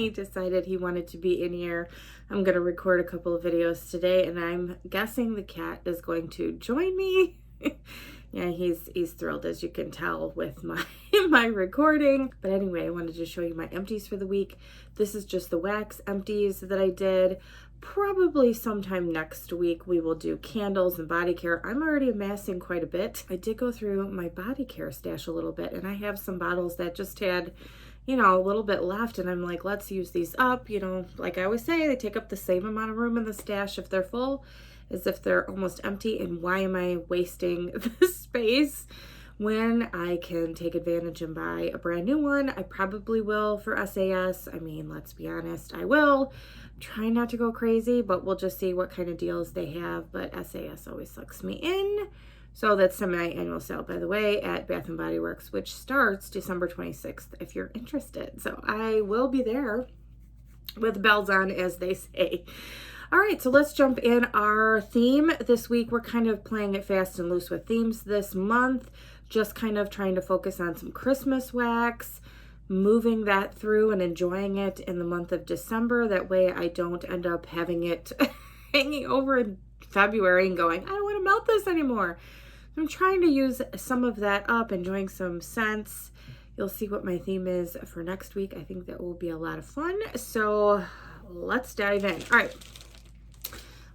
Manny decided he wanted to be in here. I'm going to record a couple of videos today, and I'm guessing the cat is going to join me. Yeah, he's thrilled, as you can tell with my recording. But anyway, I wanted to show you my empties for the week. This is just the wax empties that I did. Probably sometime next week we will do candles and body care. I'm already amassing quite a bit. I did go through my body care stash a little bit, and I have some bottles that just had, you know, a little bit left, and I'm like, let's use these up. You know, like I always say, they take up the same amount of room in the stash if they're full as if they're almost empty. And why am I wasting the space when I can take advantage and buy a brand new one? I probably will for SAS. I mean, let's be honest, I will. Try not to go crazy, but we'll just see what kind of deals they have. But SAS always sucks me in. So that's semi-annual sale, by the way, at Bath & Body Works, which starts December 26th, if you're interested. So I will be there with bells on, as they say. All right, so let's jump in. Our theme this week, we're kind of playing it fast and loose with themes this month, just kind of trying to focus on some Christmas wax, moving that through and enjoying it in the month of December. That way I don't end up having it hanging over in February and going, I don't want to melt this anymore. I'm trying to use some of that up, enjoying some scents. You'll see what my theme is for next week. I think that will be a lot of fun. So let's dive in. All right.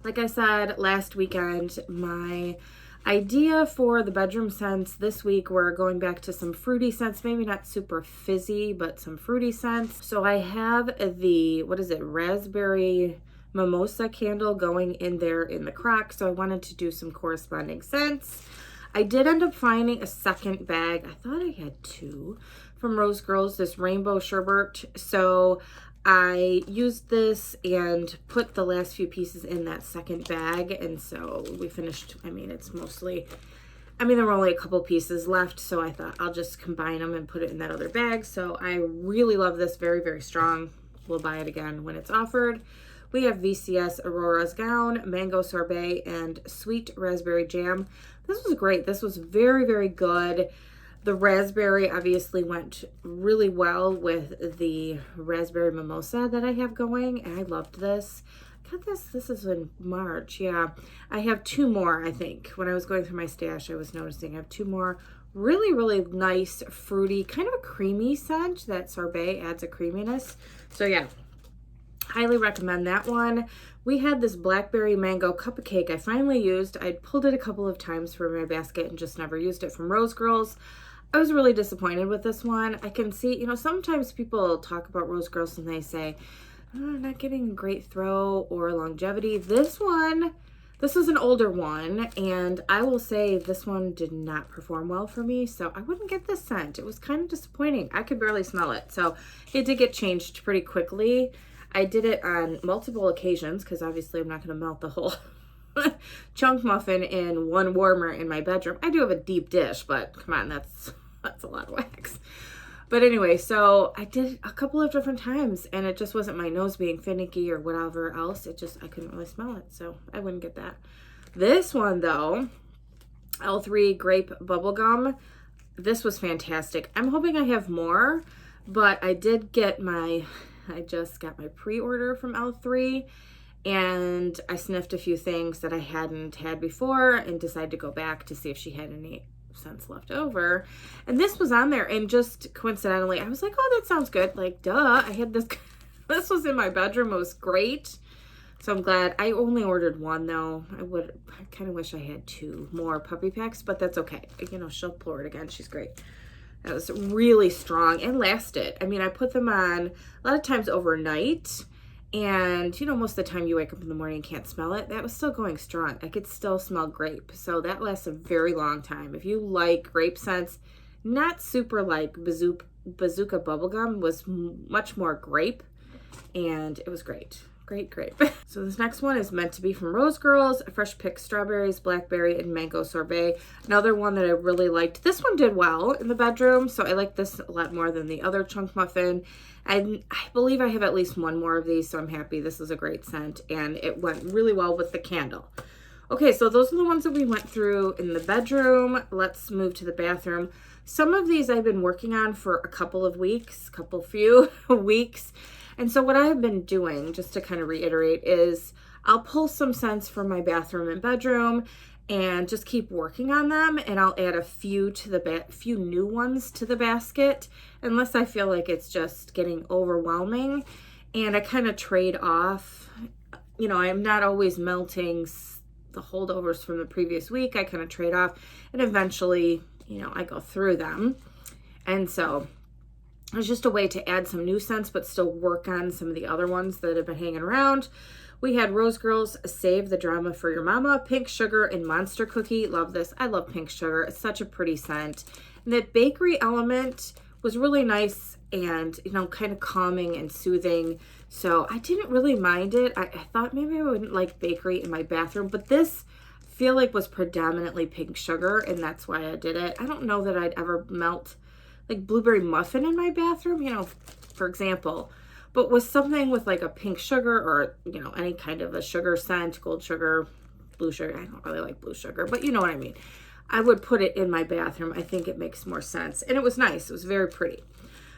Like I said last weekend, my idea for the bedroom scents this week, we're going back to some fruity scents, maybe not super fizzy, but some fruity scents. So I have the, raspberry mimosa candle going in there in the crack. So I wanted to do some corresponding scents. I did end up finding a second bag. I thought I had two from Rose Girls, this rainbow sherbet. So I used this and put the last few pieces in that second bag, and so we finished. I mean, it's mostly, there were only a couple pieces left, so I thought I'll just combine them and put it in that other bag. So I really love this, very, very strong. We'll buy it again when it's offered. We have VCS Aurora's Gown, Mango Sorbet, and Sweet Raspberry Jam. This was great. This was very, very good. The raspberry obviously went really well with the raspberry mimosa that I have going, and I loved this. Got this is in March, yeah. I have two more, I think. When I was going through my stash, I was noticing I have two more really, really nice, fruity, kind of a creamy scent. That sorbet adds a creaminess. So yeah, highly recommend that one. We had this Blackberry Mango Cupcake I finally used. I pulled it a couple of times for my basket and just never used it, from Rose Girls. I was really disappointed with this one. I can see, you know, sometimes people talk about Rose Girls and they say, oh, not getting a great throw or longevity. This was an older one, and I will say this one did not perform well for me, so I wouldn't get this scent. It was kind of disappointing. I could barely smell it, so it did get changed pretty quickly. I did it on multiple occasions because obviously I'm not going to melt the whole chunk muffin in one warmer in my bedroom. I do have a deep dish, but come on, that's a lot of wax. But anyway, so I did it a couple of different times, and it just wasn't my nose being finicky or whatever else. I couldn't really smell it, so I wouldn't get that. This one though, L3 Grape Bubble Gum, this was fantastic. I'm hoping I have more, but I just got my pre-order from L3, and I sniffed a few things that I hadn't had before and decided to go back to see if she had any cents left over, and this was on there, and just coincidentally I was like, oh, that sounds good, like duh, I had this this was in my bedroom. It was great, so I'm glad. I only ordered one though. I kind of wish I had two more puppy packs, but that's okay, you know, she'll pour it again. She's great. That was really strong and lasted. I mean, I put them on a lot of times overnight, and you know, most of the time you wake up in the morning and can't smell it. That was still going strong. I could still smell grape. So that lasts a very long time. If you like grape scents, not super like Bazooka Bubblegum, was much more grape, and it was great. Great grape. So this next one is meant to be from Rose Girls, fresh picked strawberries, blackberry, and mango sorbet. Another one that I really liked. This one did well in the bedroom, so I like this a lot more than the other chunk muffin. And I believe I have at least one more of these, so I'm happy. This is a great scent, and it went really well with the candle. Okay, so those are the ones that we went through in the bedroom. Let's move to the bathroom. Some of these I've been working on for a couple of weeks, few weeks. And so what I've been doing, just to kind of reiterate, is I'll pull some scents from my bathroom and bedroom and just keep working on them, and I'll add a few to the few new ones to the basket unless I feel like it's just getting overwhelming. And I kind of trade off. You know, I'm not always melting the holdovers from the previous week. I kind of trade off, and eventually, you know, I go through them. And so it's just a way to add some new scents but still work on some of the other ones that have been hanging around. We had Rose Girls Save the Drama for Your Mama, Pink Sugar, and Monster Cookie. Love this. I love Pink Sugar. It's such a pretty scent. And that bakery element was really nice and, you know, kind of calming and soothing. So I didn't really mind it. I thought maybe I wouldn't like bakery in my bathroom, but this I feel like was predominantly Pink Sugar, and that's why I did it. I don't know that I'd ever melt like blueberry muffin in my bathroom, you know, for example. But with something with like a pink sugar or, you know, any kind of a sugar scent, gold sugar, blue sugar. I don't really like blue sugar, but you know what I mean. I would put it in my bathroom. I think it makes more sense. And it was nice. It was very pretty.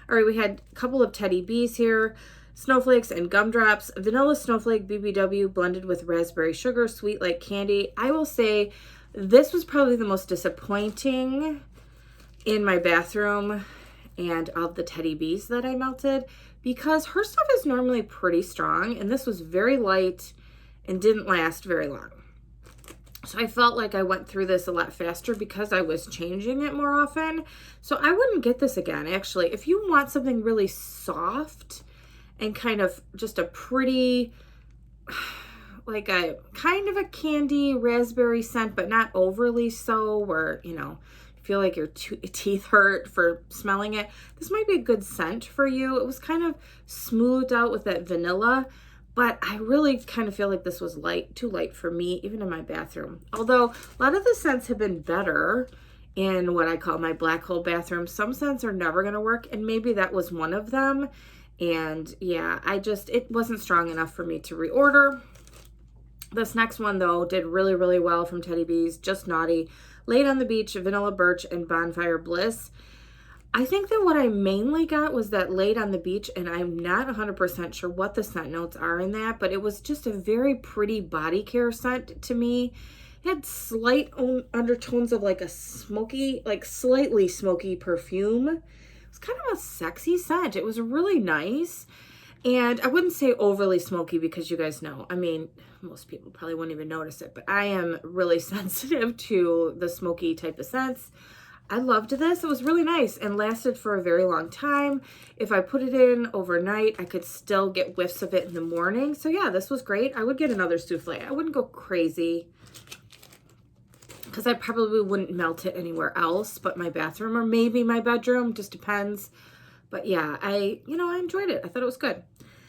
All right, we had a couple of Teddy B's here. Snowflakes and gumdrops. Vanilla snowflake BBW blended with raspberry sugar, sweet like candy. I will say this was probably the most disappointing in my bathroom and of the Teddy B's that I melted, because her stuff is normally pretty strong, and this was very light and didn't last very long. So I felt like I went through this a lot faster because I was changing it more often. So I wouldn't get this again. Actually, if you want something really soft and kind of just a pretty, like a kind of a candy raspberry scent, but not overly so, where, you know, feel like your teeth hurt for smelling it, this might be a good scent for you. It was kind of smoothed out with that vanilla, but I really kind of feel like this was too light for me, even in my bathroom. Although a lot of the scents have been better in what I call my black hole bathroom. Some scents are never going to work, and maybe that was one of them. And yeah, it wasn't strong enough for me to reorder. This next one, though, did really, really well from Teddy B's. Just Naughty, Laid on the Beach, Vanilla Birch, and Bonfire Bliss. I think that what I mainly got was that Laid on the Beach, and I'm not 100% sure what the scent notes are in that, but it was just a very pretty body care scent to me. It had slight undertones of like a smoky, like slightly smoky perfume. It was kind of a sexy scent. It was really nice. And I wouldn't say overly smoky, because you guys know, I mean, most people probably wouldn't even notice it, but I am really sensitive to the smoky type of scents. I loved this. It was really nice and lasted for a very long time. If I put it in overnight, I could still get whiffs of it in the morning. So yeah, this was great. I would get another souffle. I wouldn't go crazy, because I probably wouldn't melt it anywhere else but my bathroom, or maybe my bedroom, just depends. But yeah, I enjoyed it. I thought it was good.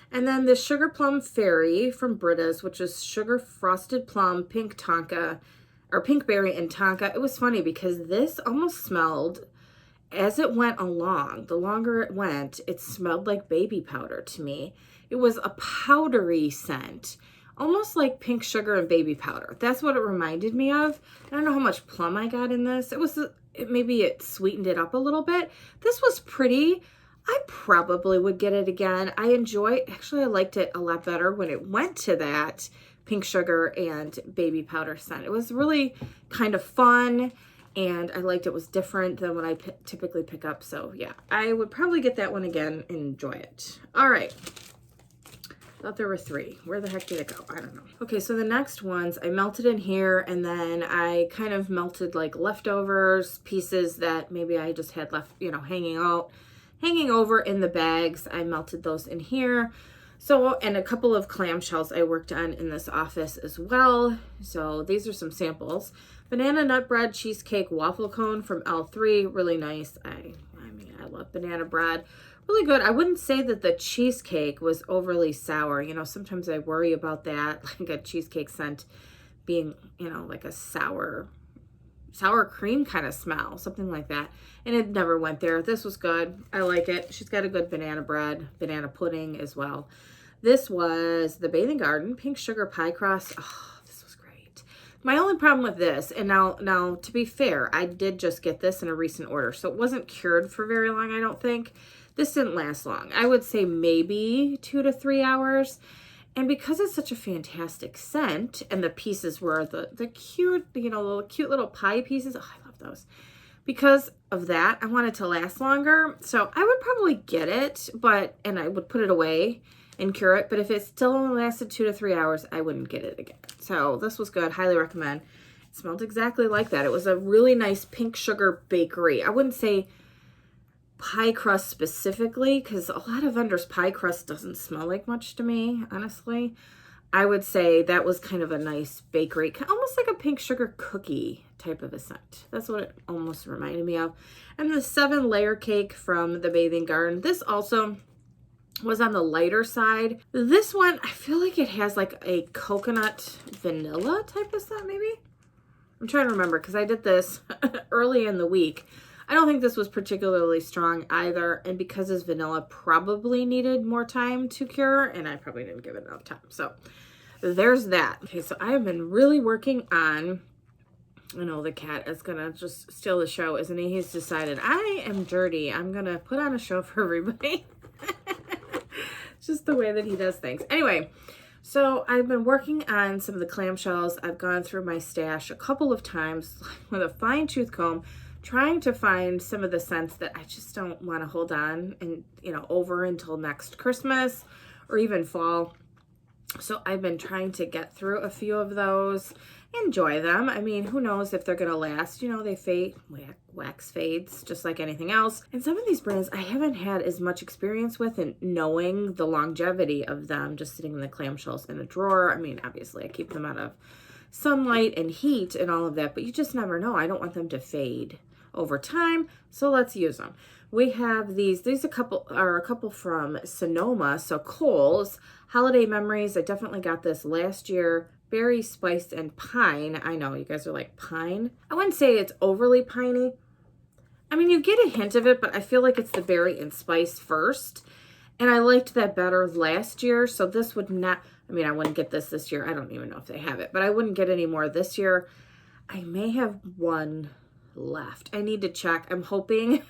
And then the Sugar Plum Fairy from Britta's, which is sugar frosted plum, pink tonka, or pink berry and tonka. It was funny because this almost smelled, as it went along, the longer it went, it smelled like baby powder to me. It was a powdery scent, almost like pink sugar and baby powder. That's what it reminded me of. I don't know how much plum I got in this. Maybe it sweetened it up a little bit. This was pretty. I probably would get it again. I liked it a lot better when it went to that pink sugar and baby powder scent. It was really kind of fun, and I liked it was different than what I typically pick up. So yeah, I would probably get that one again and enjoy it. All right. Thought there were 3. Where the heck did it go? I don't know. Okay, so the next ones I melted in here, and then I kind of melted like leftovers, pieces that maybe I just had left, hanging over in the bags. I melted those in here. So, and a couple of clamshells I worked on in this office as well. So these are some samples. Banana nut bread cheesecake waffle cone from L3, really nice. I love banana bread. Really good. I wouldn't say that the cheesecake was overly sour. Sometimes I worry about that, like a cheesecake scent being, like a sour cream kind of smell, something like that. And it never went there. This was good. I like it. She's got a good banana bread, banana pudding as well. This was the Bathing Garden pink sugar pie crust. Oh, this was great. My only problem with this, and now to be fair, I did just get this in a recent order, so it wasn't cured for very long, I don't think. This didn't last long. I would say maybe 2 to 3 hours. And because it's such a fantastic scent, and the pieces were the cute, you know, little cute little pie pieces. Oh, I love those. Because of that, I want it to last longer. So I would probably get it, and I would put it away and cure it. But if it still only lasted 2 to 3 hours, I wouldn't get it again. So this was good. Highly recommend. It smelled exactly like that. It was a really nice pink sugar bakery. I wouldn't say pie crust specifically, because a lot of vendors' pie crust doesn't smell like much to me, honestly. I would say that was kind of a nice bakery, almost like a pink sugar cookie type of a scent. That's what it almost reminded me of. And the 7-layer cake from the Bathing Garden. This also was on the lighter side. This one, I feel like it has like a coconut vanilla type of scent, maybe? I'm trying to remember because I did this early in the week. I don't think this was particularly strong either, and because it's vanilla, probably needed more time to cure, and I probably didn't give it enough time. So there's that. Okay, so I have been really working on, I know the cat is gonna just steal the show, isn't he? He's decided, I am dirty. I'm gonna put on a show for everybody. Just the way that he does things. Anyway, so I've been working on some of the clamshells. I've gone through my stash a couple of times with a fine-tooth comb, trying to find some of the scents that I just don't want to hold on and, you know, over until next Christmas or even fall. So I've been trying to get through a few of those, enjoy them. I mean, who knows if they're going to last, you know, they fade, wax fades just like anything else. And some of these brands I haven't had as much experience with, and knowing the longevity of them just sitting in the clamshells in a drawer. I mean, obviously I keep them out of sunlight and heat and all of that, but you just never know. I don't want them to fade over time, so let's use them. We have these a couple from Sonoma. So Kohl's Holiday Memories. I definitely got this last year. Berry, spiced, and pine. I know you guys are like, pine? I wouldn't say it's overly piney. I mean, you get a hint of it, but I feel like it's the berry and spice first. And I liked that better last year, so this would not, I mean, I wouldn't get this year. I don't even know if they have it, but I wouldn't get any more this year. I may have one left. I need to check. I'm hoping.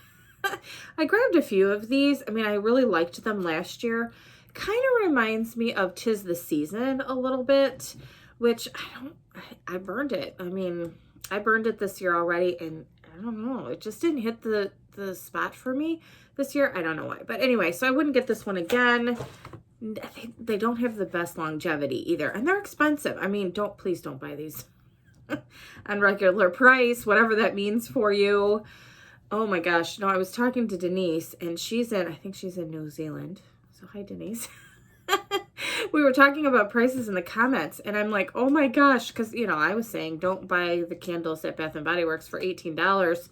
I grabbed a few of these. I mean, I really liked them last year. Kind of reminds me of 'Tis the Season a little bit, which I burned it. I mean, I burned it this year already, and I don't know. It just didn't hit the spot for me this year. I don't know why. But anyway, so I wouldn't get this one again. They don't have the best longevity either, and they're expensive. I mean, please don't buy these on regular price, whatever that means for you. Oh my gosh. No, I was talking to Denise, and I think she's in New Zealand. So hi, Denise. We were talking about prices in the comments, and I'm like, oh my gosh, because, you know, I was saying don't buy the candles at Bath & Body Works for $18,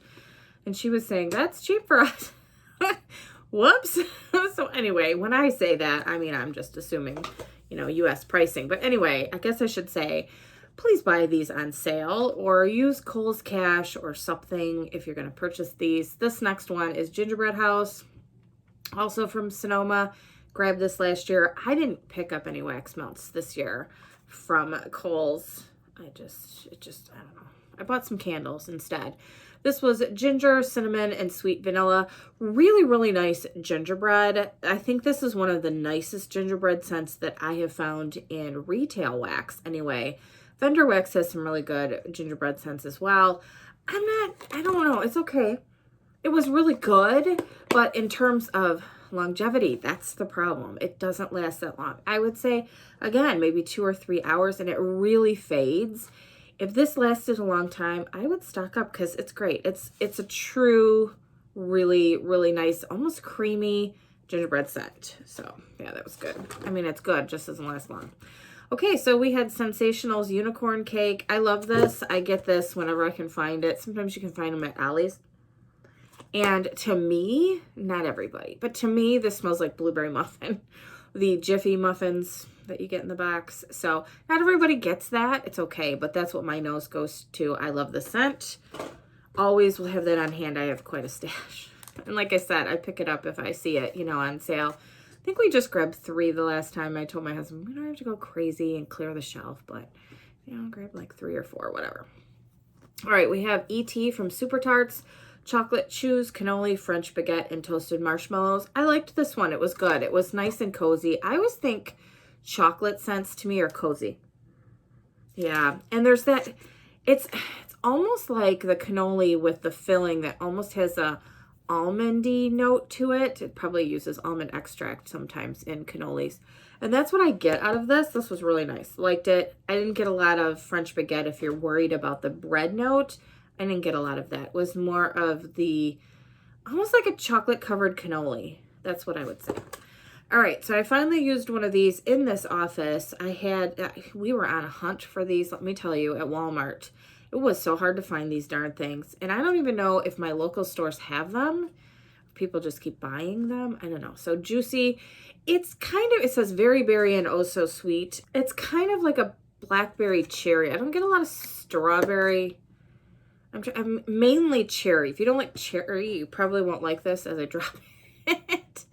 and she was saying that's cheap for us. Whoops. So anyway, when I say that, I mean, I'm just assuming, you know, U.S. pricing. But anyway, I guess I should say, please buy these on sale or use Kohl's Cash or something if you're going to purchase these. This next one is Gingerbread House, also from Sonoma. Grabbed this last year. I didn't pick up any wax melts this year from Kohl's. I don't know. I bought some candles instead. This was ginger, cinnamon, and sweet vanilla. Really, really nice gingerbread. I think this is one of the nicest gingerbread scents that I have found in retail wax anyway. Vendor wax has some really good gingerbread scents as well. I don't know. It's okay. It was really good, but in terms of longevity, that's the problem. It doesn't last that long. I would say, again, maybe 2 or 3 hours, and it really fades. If this lasted a long time, I would stock up because it's great. It's a true, really, really nice, almost creamy gingerbread scent. So, yeah, that was good. I mean, it's good, just doesn't last long. Okay, so we had Sensationals Unicorn Cake. I love this. I get this whenever I can find it. Sometimes you can find them at Ollie's. And to me, not everybody, but to me, this smells like blueberry muffin. The Jiffy muffins that you get in the box. So not everybody gets that. It's okay, but that's what my nose goes to. I love the scent. Always will have that on hand. I have quite a stash. And like I said, I pick it up if I see it, you know, on sale. I think we just grabbed 3 the last time. I told my husband, we don't have to go crazy and clear the shelf, but, you know, grab like 3 or 4, whatever. All right, we have E.T. from Super Tarts. chocolate chews, cannoli, French baguette, and toasted marshmallows. I liked this one. It was good. It was nice and cozy. I always think chocolate scents to me are cozy. Yeah, and there's that, it's almost like the cannoli with the filling that almost has a almondy note to it. It probably uses almond extract sometimes in cannolis. And that's what I get out of this. This was really nice. Liked it. I didn't get a lot of French baguette if you're worried about the bread note. I didn't get a lot of that. It was more of the, almost like a chocolate covered cannoli. That's what I would say. All right, so I finally used one of these in this office. We were on a hunt for these, let me tell you, at Walmart. It was so hard to find these darn things. And I don't even know if my local stores have them. People just keep buying them. I don't know. So juicy. It's kind of, it says very berry and oh so sweet. It's kind of like a blackberry cherry. I don't get a lot of strawberry. I'm mainly cherry. If you don't like cherry, you probably won't like this as I drop it.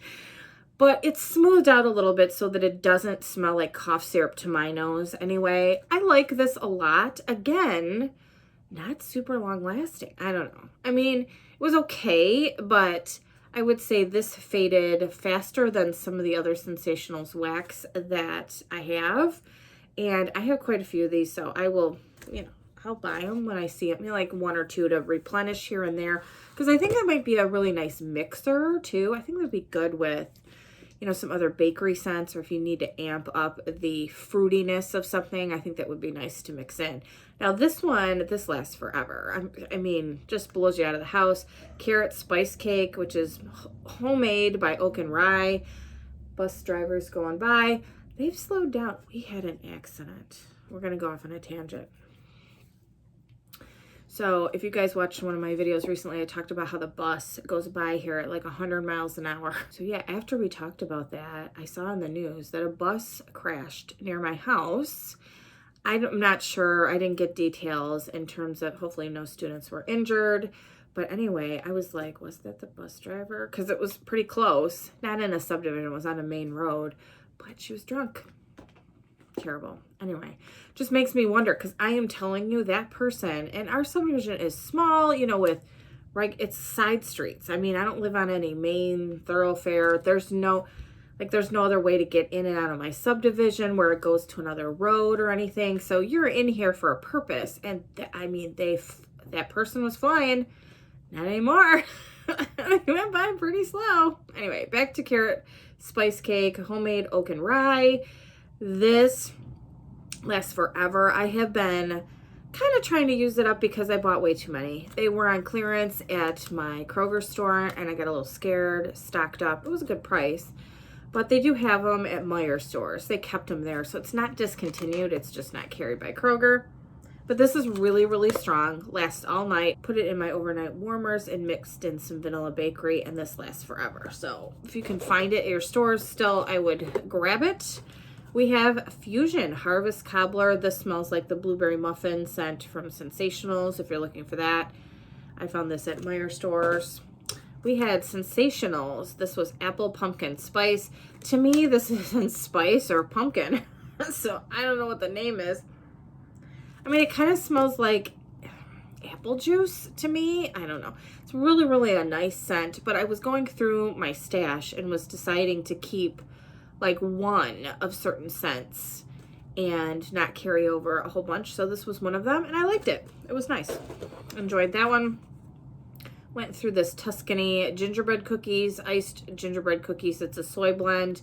But it's smoothed out a little bit so that it doesn't smell like cough syrup to my nose anyway. I like this a lot. Again, not super long lasting. I don't know. I mean, it was okay, but I would say this faded faster than some of the other Sensationals wax that I have. And I have quite a few of these, so I will, I'll buy them when I see them, like one or two to replenish here and there. Because I think that might be a really nice mixer, too. I think that'd be good with, some other bakery scents, or if you need to amp up the fruitiness of something, I think that would be nice to mix in. Now this one, this lasts forever. I mean, just blows you out of the house. Carrot spice cake, which is homemade by Oak and Rye. Bus drivers going by. They've slowed down. We had an accident. We're going to go off on a tangent. So if you guys watched one of my videos recently, I talked about how the bus goes by here at like 100 miles an hour. So yeah, after we talked about that, I saw in the news that a bus crashed near my house. I'm not sure. I didn't get details in terms of, hopefully no students were injured. But anyway, I was like, was that the bus driver? Because it was pretty close. Not in a subdivision. It was on a main road. But she was drunk. Terrible. Anyway, just makes me wonder, because I am telling you, that person, and our subdivision is small, with, right, it's side streets. I mean, I don't live on any main thoroughfare. There's no other way to get in and out of my subdivision where it goes to another road or anything. So you're in here for a purpose. And that person was flying. Not anymore. It went by pretty slow. Anyway, back to carrot spice cake, homemade Oak and Rye. This lasts forever. I have been kind of trying to use it up because I bought way too many. They were on clearance at my Kroger store and I got a little scared, stocked up. It was a good price, but they do have them at Meijer stores. They kept them there, so it's not discontinued. It's just not carried by Kroger. But this is really, really strong. Lasts all night. Put it in my overnight warmers and mixed in some vanilla bakery, and this lasts forever. So if you can find it at your stores still, I would grab it. We have Fusion Harvest Cobbler. This smells like the blueberry muffin scent from Sensationals, if you're looking for that. I found this at Meijer stores. We had Sensationals. This was apple pumpkin spice. To me, this isn't spice or pumpkin. So I don't know what the name is. I mean, it kind of smells like apple juice to me. I don't know. It's really, really a nice scent. But I was going through my stash and was deciding to keep like one of certain scents and not carry over a whole bunch. So this was one of them and I liked it. It was nice. Enjoyed that one. Went through this Tuscany gingerbread cookies, iced gingerbread cookies. It's a soy blend.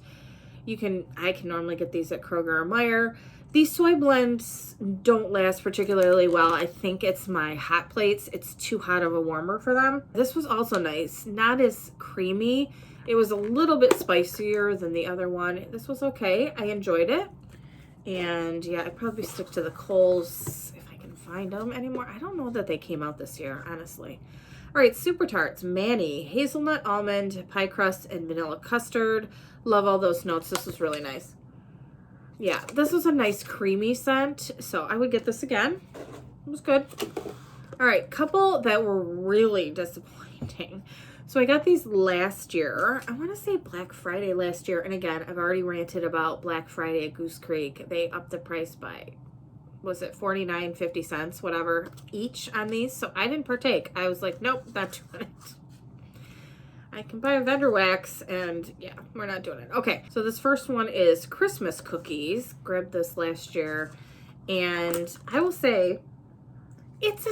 I can normally get these at Kroger or Meijer. These soy blends don't last particularly well. I think it's my hot plates. It's too hot of a warmer for them. This was also nice. Not as creamy. It was a little bit spicier than the other one. This was okay. I enjoyed it. And yeah, I'd probably stick to the Kohl's if I can find them anymore. I don't know that they came out this year, honestly. All right, Super Tarts, Manny, hazelnut, almond, pie crust, and vanilla custard. Love all those notes. This was really nice. Yeah, this was a nice creamy scent, so I would get this again. It was good. All right, couple that were really disappointing. So I got these last year. I want to say Black Friday last year. And again, I've already ranted about Black Friday at Goose Creek. They upped the price by was it 49.50, whatever, each on these. So I didn't partake. I was like, nope, not doing it. I can buy a vendor wax, and yeah, we're not doing it. Okay, so this first one is Christmas cookies. Grabbed this last year, and I will say it's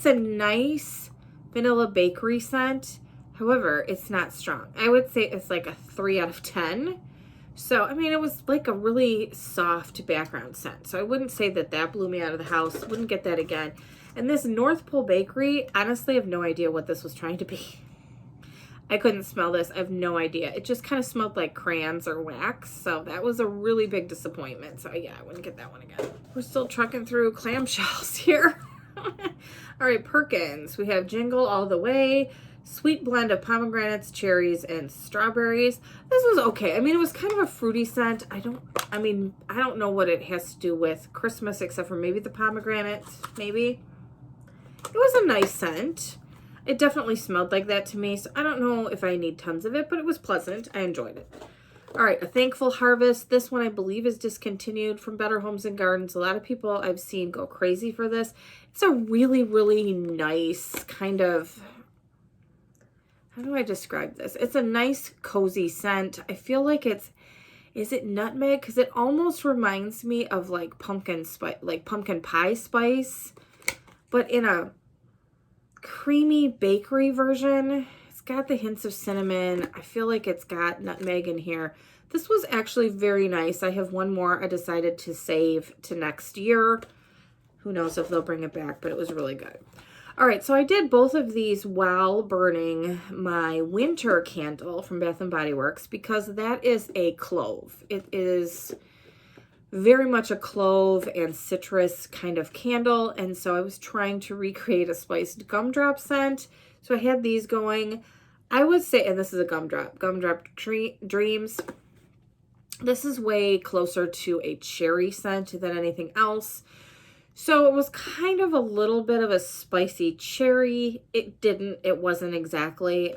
a nice vanilla bakery scent. However, it's not strong. I would say it's like a 3 out of 10. So, I mean, it was like a really soft background scent. So I wouldn't say that that blew me out of the house. Wouldn't get that again. And this North Pole Bakery, honestly, I have no idea what this was trying to be. I couldn't smell this. I have no idea. It just kind of smelled like crayons or wax. So that was a really big disappointment. So yeah, I wouldn't get that one again. We're still trucking through clamshells here. All right, Perkins. We have Jingle All the Way. Sweet blend of pomegranates, cherries, and strawberries. This was okay. I mean, it was kind of a fruity scent. I don't know what it has to do with Christmas except for maybe the pomegranates, maybe. It was a nice scent. It definitely smelled like that to me, so I don't know if I need tons of it, but it was pleasant. I enjoyed it. All right, A Thankful Harvest. This one I believe is discontinued from Better Homes and Gardens. A lot of people I've seen go crazy for this. It's a really, really nice kind of... How do I describe this? It's a nice, cozy scent. I feel like is it nutmeg? Because it almost reminds me of like pumpkin spice, like pumpkin pie spice, but in a creamy bakery version. It's got the hints of cinnamon. I feel like it's got nutmeg in here. This was actually very nice. I have one more I decided to save to next year. Who knows if they'll bring it back, but it was really good. All right, so I did both of these while burning my winter candle from Bath & Body Works because that is a clove. It is very much a clove and citrus kind of candle, and so I was trying to recreate a spiced gumdrop scent. So I had these going. I would say, and this is a Gumdrop Dreams. This is way closer to a cherry scent than anything else. So it was kind of a little bit of a spicy cherry. It wasn't exactly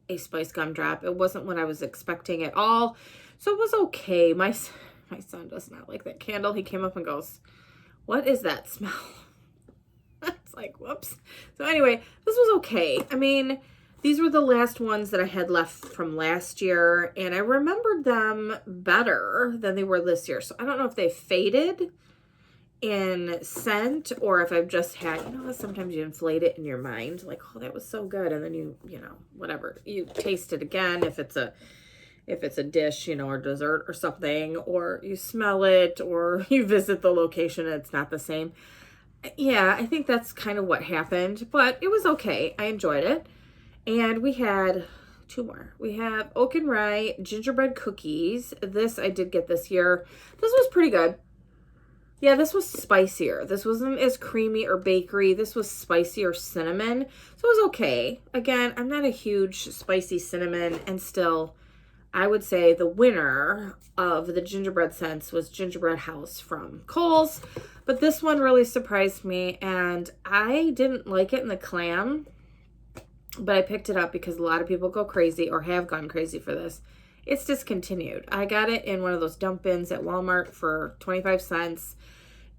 a spiced gumdrop. It wasn't what I was expecting at all. So it was okay. My son does not like that candle. He came up and goes, "What is that smell?" It's like, whoops. So anyway, this was okay. I mean, these were the last ones that I had left from last year, and I remembered them better than they were this year. So I don't know if they faded in scent or if I've just had, sometimes you inflate it in your mind, like, oh, that was so good, and then you whatever, you taste it again if it's a dish, or dessert or something, or you smell it, or you visit the location and it's not the same. Yeah, I think that's kind of what happened, but it was okay. I enjoyed it. And we had two more. We have Oak and Rye Gingerbread Cookies. This I did get this year. This was pretty good. Yeah, this was spicier. This wasn't as creamy or bakery. This was spicier cinnamon. So it was okay. Again, I'm not a huge spicy cinnamon, and still, I would say the winner of the gingerbread scents was Gingerbread House from Kohl's. But this one really surprised me, and I didn't like it in the clam, but I picked it up because a lot of people go crazy or have gone crazy for this. It's discontinued. I got it in one of those dump bins at Walmart for 25 cents,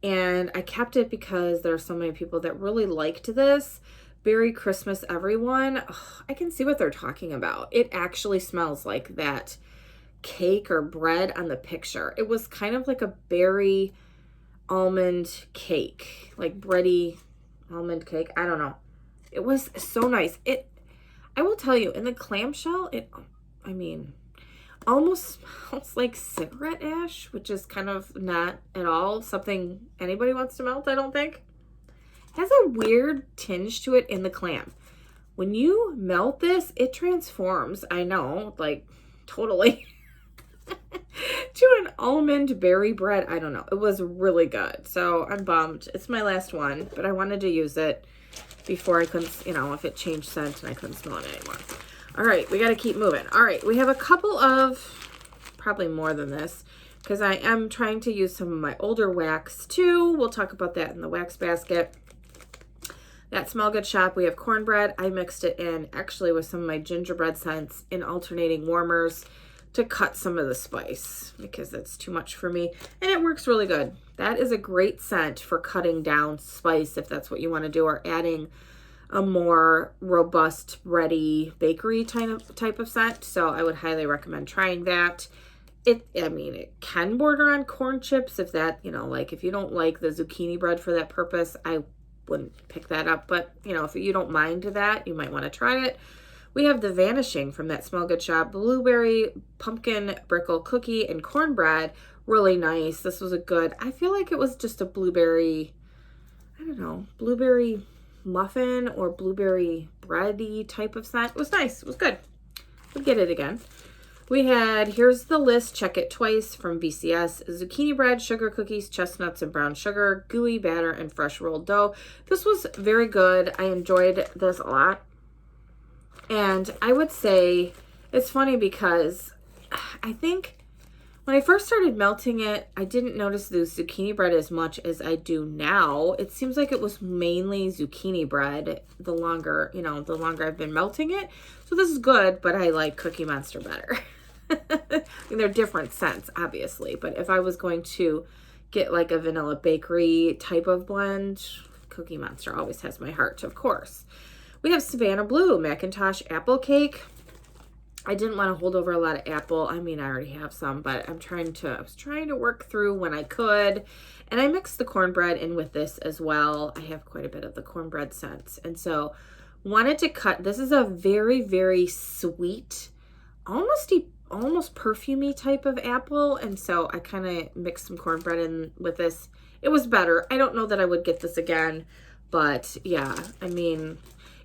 and I kept it because there are so many people that really liked this. Merry Christmas, everyone. Oh, I can see what they're talking about. It actually smells like that cake or bread on the picture. It was kind of like a berry almond cake, like bready almond cake. I don't know. It was so nice. I will tell you, in the clamshell, almost smells like cigarette ash, which is kind of not at all something anybody wants to melt, I don't think. It has a weird tinge to it in the clam. When you melt this, it transforms, I know, like totally, to an almond berry bread. I don't know. It was really good. So I'm bummed. It's my last one, but I wanted to use it before I couldn't, if it changed scent and I couldn't smell it anymore. All right, we got to keep moving. All right, we have a couple of, probably more than this, because I am trying to use some of my older wax too. We'll talk about that in the wax basket. That Smell Good shop, we have cornbread. I mixed it in actually with some of my gingerbread scents in alternating warmers. to cut some of the spice because that's too much for me. And it works really good. That is a great scent for cutting down spice if that's what you want to do, or adding a more robust, bready bakery type of scent. So I would highly recommend trying that. I mean, it can border on corn chips if that, you know, like if you don't like the zucchini bread for that purpose, I wouldn't pick that up. But, you know, if you don't mind that, you might want to try it. We have the Vanishing from that Smell Good shop. Blueberry, pumpkin, brickle cookie, and cornbread. Really nice. This was a good, I feel like it was just a blueberry, I don't know, blueberry muffin or blueberry bready type of scent. It was nice. It was good. We'll get it again. We had, here's the list, check it twice, from BCS. Zucchini bread, sugar cookies, chestnuts and brown sugar, gooey batter, and fresh rolled dough. This was very good. I enjoyed this a lot. And I would say, it's funny because I think when I first started melting it, I didn't notice the zucchini bread as much as I do now. It seems like it was mainly zucchini bread the longer, you know, the longer I've been melting it. So this is good, but I like Cookie Monster better. I mean, they're different scents, obviously. But if I was going to get like a vanilla bakery type of blend, Cookie Monster always has my heart, of course. We have Savannah Blue, Macintosh Apple Cake. I didn't want to hold over a lot of apple. I mean, I already have some, but I was trying to work through when I could. And I mixed the cornbread in with this as well. I have quite a bit of the cornbread scents. And so wanted to cut, this is a very, very sweet, almost perfumey type of apple. And so I kind of mixed some cornbread in with this. It was better. I don't know that I would get this again, but yeah, I mean,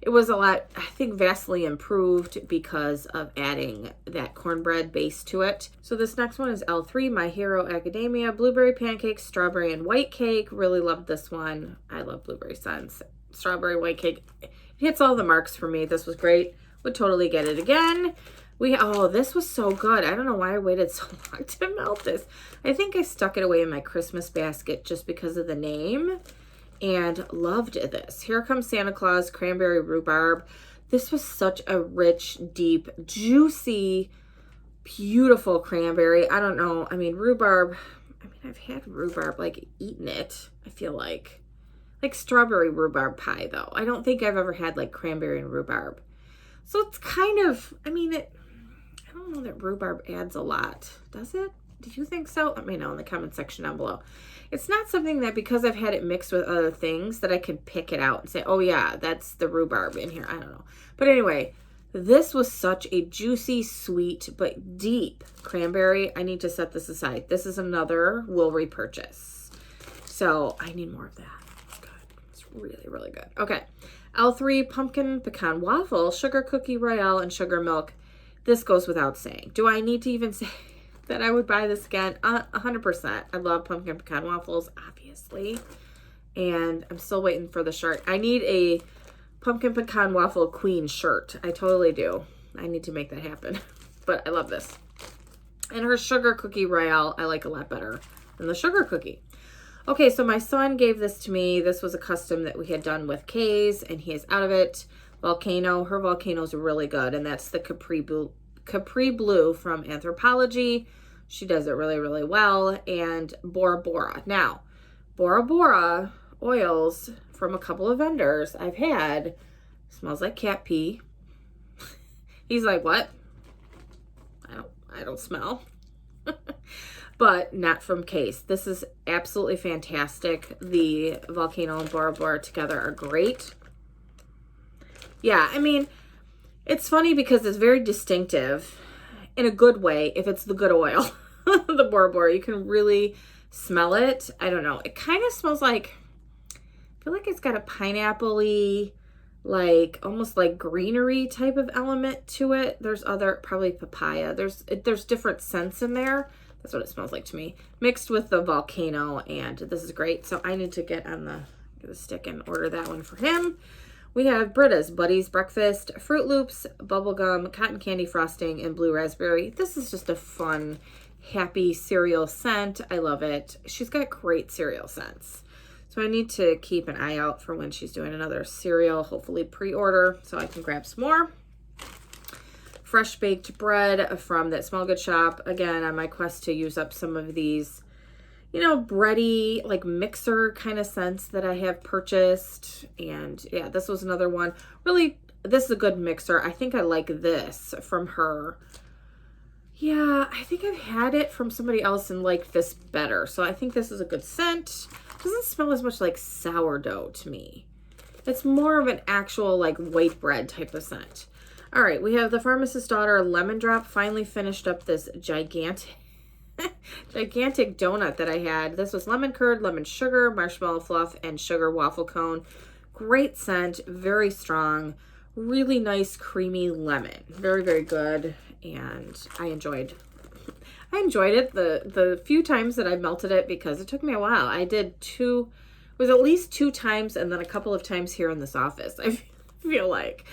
it was a lot, I think, vastly improved because of adding that cornbread base to it. So this next one is L3, My Hero Academia, Blueberry Pancakes, Strawberry and White Cake. Really loved this one. I love blueberry scents. Strawberry White Cake, it hits all the marks for me. This was great. Would totally get it again. Oh, this was so good. I don't know why I waited so long to melt this. I think I stuck it away in my Christmas basket just because of the name. And loved this. Here Comes Santa Claus, Cranberry Rhubarb. This was such a rich, deep, juicy, beautiful cranberry. I don't know. I mean, rhubarb. I mean, I've had rhubarb, like, eaten it, I feel like. Like strawberry rhubarb pie, though. I don't think I've ever had, like, cranberry and rhubarb. So it's kind of, I mean, I don't know that rhubarb adds a lot. Does it? Did you think so? Let me know in the comment section down below. It's not something that because I've had it mixed with other things that I can pick it out and say, oh yeah, that's the rhubarb in here. I don't know. But anyway, this was such a juicy, sweet, but deep cranberry. I need to set this aside. This is another will repurchase. So I need more of that. It's good. It's really, really good. Okay. L3, Pumpkin Pecan Waffle, Sugar Cookie Royale, and Sugar Milk. This goes without saying. Do I need to even say that I would buy this again? 100%. I love pumpkin pecan waffles, obviously. And I'm still waiting for the shirt. I need a pumpkin pecan waffle queen shirt. I totally do. I need to make that happen. But I love this. And her sugar cookie royale, I like a lot better than the sugar cookie. Okay, so my son gave this to me. This was a custom that we had done with Kay's, and he is out of it. Volcano. Her volcano's really good, and that's the Capri Blue from Anthropologie. She does it really, really well. And Bora Bora. Now, Bora Bora oils from a couple of vendors I've had. Smells like cat pee. He's like, what? I don't smell. But not from Case. This is absolutely fantastic. The Volcano and Bora Bora together are great. Yeah, I mean, it's funny because it's very distinctive in a good way if it's the good oil. The Bora Bora, you can really smell it. I don't know. It kind of smells like, I feel like it's got a pineapple-y, like almost like greenery type of element to it. There's other, probably papaya. There's different scents in there. That's what it smells like to me. Mixed with the Volcano, and this is great. So I need to get on the stick and order that one for him. We have Britta's Buddies Breakfast, Fruit Loops, Bubblegum, Cotton Candy Frosting, and Blue Raspberry. This is just a fun, happy cereal scent. I love it. She's got great cereal scents. So I need to keep an eye out for when she's doing another cereal, hopefully pre-order, so I can grab some more. fresh baked bread from that Small Good shop. Again, on my quest to use up some of these, you know, bready, like mixer kind of scents that I have purchased. And yeah, this was another one. Really, this is a good mixer. I think I like this from her. Yeah, I think I've had it from somebody else and liked this better. So I think this is a good scent. Doesn't smell as much like sourdough to me. It's more of an actual like white bread type of scent. All right, we have the Pharmacist Daughter Lemon Drop. Finally finished up this gigantic donut that I had. This was lemon curd, lemon sugar, marshmallow fluff, and sugar waffle cone. Great scent, very strong, really nice creamy lemon. Very, very good. And I enjoyed it the few times that I melted it, because it took me a while. I did it was at least 2 times, and then a couple of times here in this office, I feel like.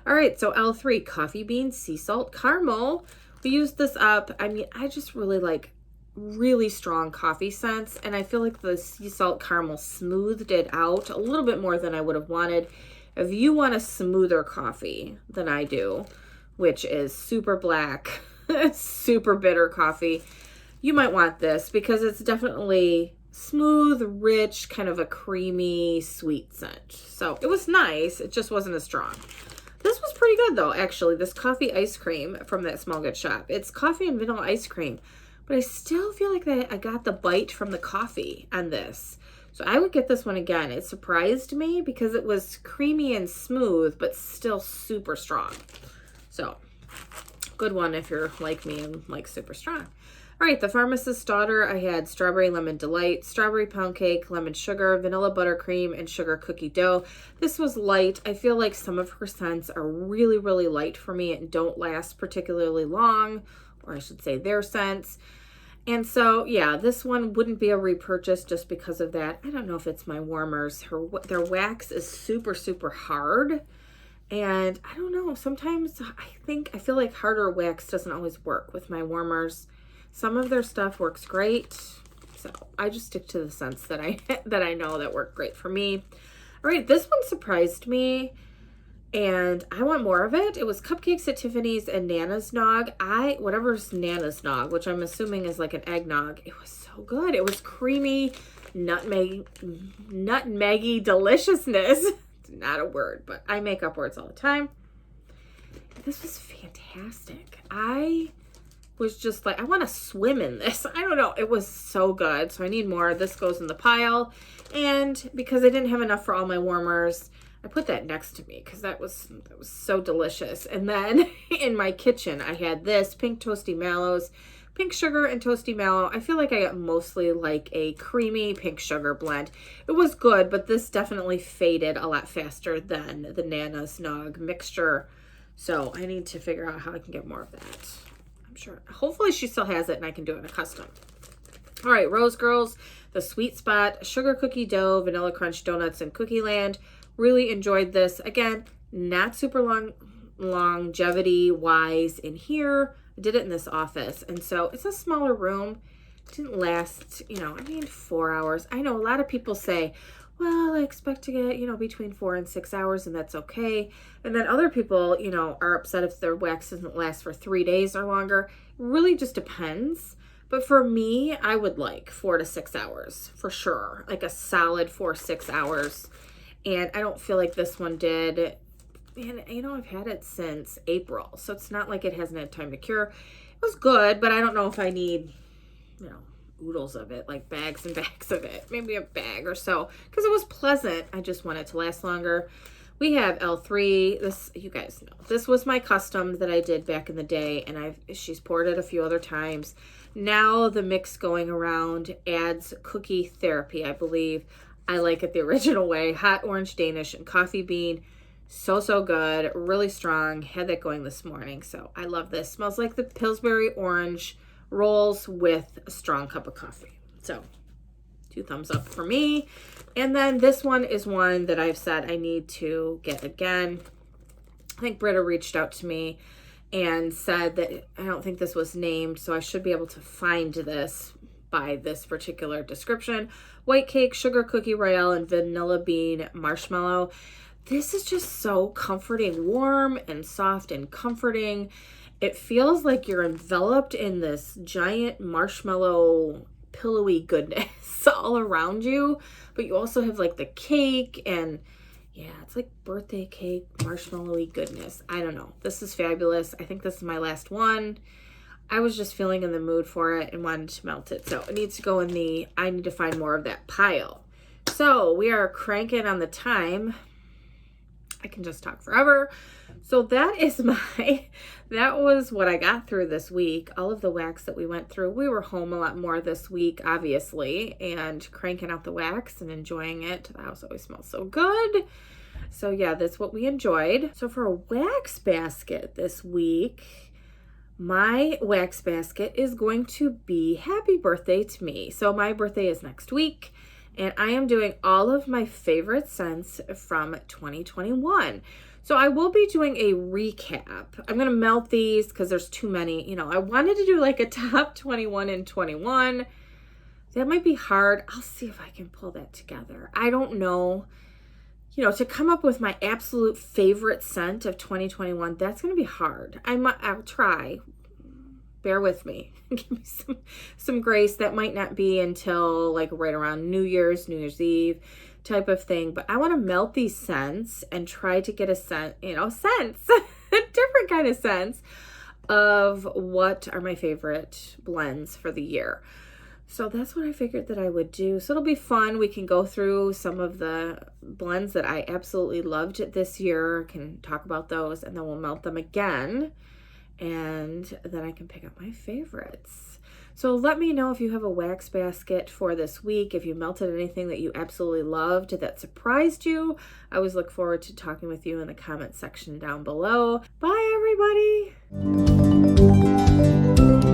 All right, so L3, coffee bean, sea salt, caramel. We used this up. I mean, I just really like really strong coffee scents, and I feel like the sea salt caramel smoothed it out a little bit more than I would have wanted. If you want a smoother coffee than I do, which is super black, super bitter coffee, you might want this, because it's definitely smooth, rich, kind of a creamy, sweet scent. So it was nice. It just wasn't as strong. This was pretty good though, actually. This coffee ice cream from that Small Good shop. It's coffee and vanilla ice cream, but I still feel like I got the bite from the coffee on this. So I would get this one again. It surprised me because it was creamy and smooth, but still super strong. So, good one if you're like me and like super strong. All right, the Pharmacist Daughter, I had Strawberry Lemon Delight, Strawberry Pound Cake, Lemon Sugar, Vanilla Buttercream, and Sugar Cookie Dough. This was light. I feel like some of her scents are really, really light for me and don't last particularly long, or I should say their scents. And so, yeah, this one wouldn't be a repurchase just because of that. I don't know if it's my warmers. Their wax is super, super hard. And I don't know, sometimes I feel like harder wax doesn't always work with my warmers. Some of their stuff works great. So I just stick to the scents that I know that work great for me. All right, this one surprised me, and I want more of it. It was Cupcakes at Tiffany's and Nana's Nog. Whatever's Nana's Nog, which I'm assuming is like an eggnog. It was so good. It was creamy, nutmeggy deliciousness. Not a word, but I make up words all the time. This was fantastic. I was just like, I want to swim in this. I don't know. It was so good. So I need more. This goes in the pile. And because I didn't have enough for all my warmers, I put that next to me because that was so delicious. And then in my kitchen, I had this Pink Toasty Mallows, pink sugar and toasty mallow. I feel like I got mostly like a creamy pink sugar blend. It was good, but this definitely faded a lot faster than the Nana's Nog mixture. So I need to figure out how I can get more of that. I'm sure, hopefully she still has it and I can do it in a custom. All right, Rose Girls, the Sweet Spot, Sugar Cookie Dough, Vanilla Crunch Donuts, and Cookie Land. Really enjoyed this. Again, not super longevity-wise in here. I did it in this office, and so it's a smaller room. It didn't last, 4 hours. I know a lot of people say, well, I expect to get, between 4 and 6 hours, and that's okay. And then other people, are upset if their wax doesn't last for 3 days or longer. It really just depends. But for me, I would like 4 to 6 hours for sure, like a solid 4-6 hours. And I don't feel like this one did. And, I've had it since April, so it's not like it hasn't had time to cure. It was good, but I don't know if I need, oodles of it, like bags and bags of it. Maybe a bag or so, because it was pleasant. I just want it to last longer. We have L3. This, you guys know, this was my custom that I did back in the day, and she's poured it a few other times. Now the mix going around adds cookie therapy, I believe. I like it the original way. Hot orange Danish and coffee bean. So good, really strong. Had that going this morning, so I love this. Smells like the Pillsbury orange rolls with a strong cup of coffee. So 2 thumbs up for me. And then this one is one that I've said I need to get again. I think Britta reached out to me and said that I don't think this was named, so I should be able to find this by this particular description. White cake, sugar cookie Royale, and vanilla bean marshmallow. This is just so comforting, warm and soft and comforting. It feels like you're enveloped in this giant marshmallow pillowy goodness all around you, but you also have like the cake, and yeah, it's like birthday cake, marshmallowy goodness. I don't know. This is fabulous. I think this is my last one. I was just feeling in the mood for it and wanted to melt it. So it needs to go in the, I need to find more of that pile. So we are cranking on the time. I can just talk forever. So that was what I got through this week. All of the wax that we went through. We were home a lot more this week, obviously, and cranking out the wax and enjoying it. The house always smells so good. So yeah, that's what we enjoyed. So for a wax basket this week, my wax basket is going to be happy birthday to me. So my birthday is next week, and I am doing all of my favorite scents from 2021. So I will be doing a recap. I'm going to melt these because there's too many. You know, I wanted to do like a top 21 and 21. That might be hard. I'll see if I can pull that together. I don't know. You know, to come up with my absolute favorite scent of 2021, that's going to be hard. I'll try. Bear with me. Give me some grace. That might not be until like right around New Year's Eve type of thing. But I want to melt these scents and try to get a scent, scents, a different kind of sense of what are my favorite blends for the year. So that's what I figured that I would do. So it'll be fun. We can go through some of the blends that I absolutely loved this year, can talk about those, and then we'll melt them again. And then I can pick up my favorites. So let me know if you have a wax basket for this week, if you melted anything that you absolutely loved that surprised you. I always look forward to talking with you in the comment section down below. Bye, everybody.